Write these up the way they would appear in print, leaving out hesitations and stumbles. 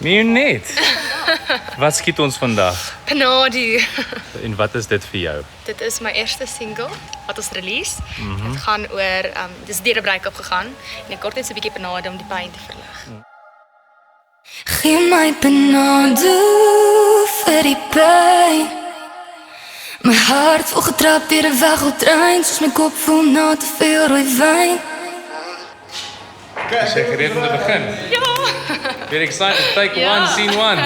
Mionet, wat skiet ons vandag? Panadu. En wat is dit vir jou? Dit is my eerste single wat ons release. Dit gaan oor, dis deur 'n break-up gegaan en ek kort net so 'n bietjie panade om die pyn te verlig. Gee my panade vir die pyn. My hart vol getrap deur 'n weggotrein, soos my kop vol na te veel rooi wyn. Is jy gereed om te begin? Ja. Very excited, take one, scene one.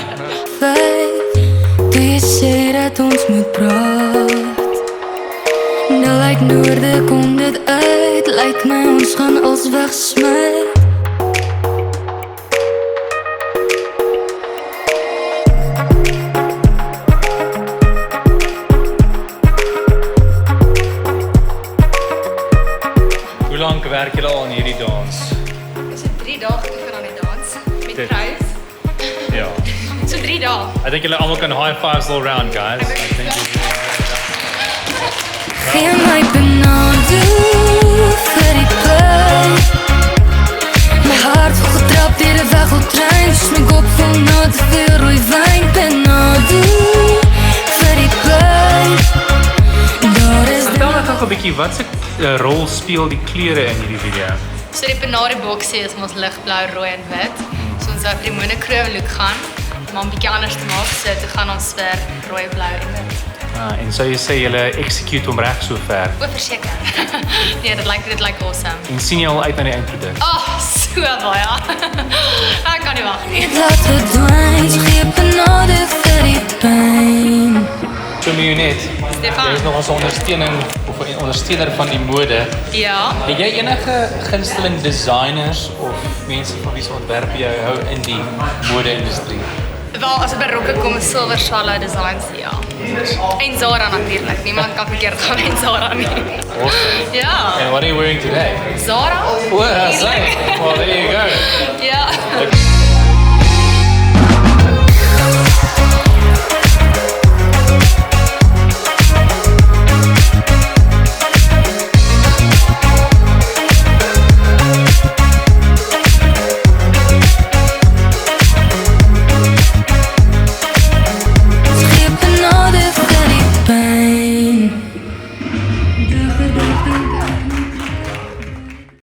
Toe jy sê dat ons moet praat, nou lyk noorde kom dit uit, lyk my ons gaan als wegsmy. Hoe lank werk julle al aan hierdie dans? Ons het 3 dae geoefen aan die dans met Dit- prys. Ja. So 3 dae. I think julle almal kan high fives all round, guys. I think Gee my panade vir die pyn. My hart vol getrap deur 'n weggotrein, soos my kop vol na te veel rooi wyn. Panade vir die pyn. Daar is Vertel my gou 'n bietjie, wat se rol speel die kleure in hierdie video? So die panade boksie is ons ligblou, rooi en wit. So ons wou vir die monochrome look gaan, maar 'n bietjie anders te maak, so toe gaan ons vir rooi, blou en wit. En so jy sê julle execute hom reg so ver. O, verseker. Nee, dit lyk awesome. En sien jy al uit na die eindproduk? So baie. Ek kan nie wag nie. laat verdwyn, so gee panade vir die pyn. So Mionet, Stefan. jy is nog ons ondersteuning of 'n ondersteuner van die mode. Ja. Het jy enige gunsteling designers of mense van wie se ontwerpe jy hou in die mode-industrie? Wel, as dit by rokke kom, is Silver Swallow Designs, ja. En Zara natuurlik. Niemand kan verkeerd gaan met Zara nie. Awesome. Ja. And what are you wearing today? Zara? Well, well, there you go. Ja.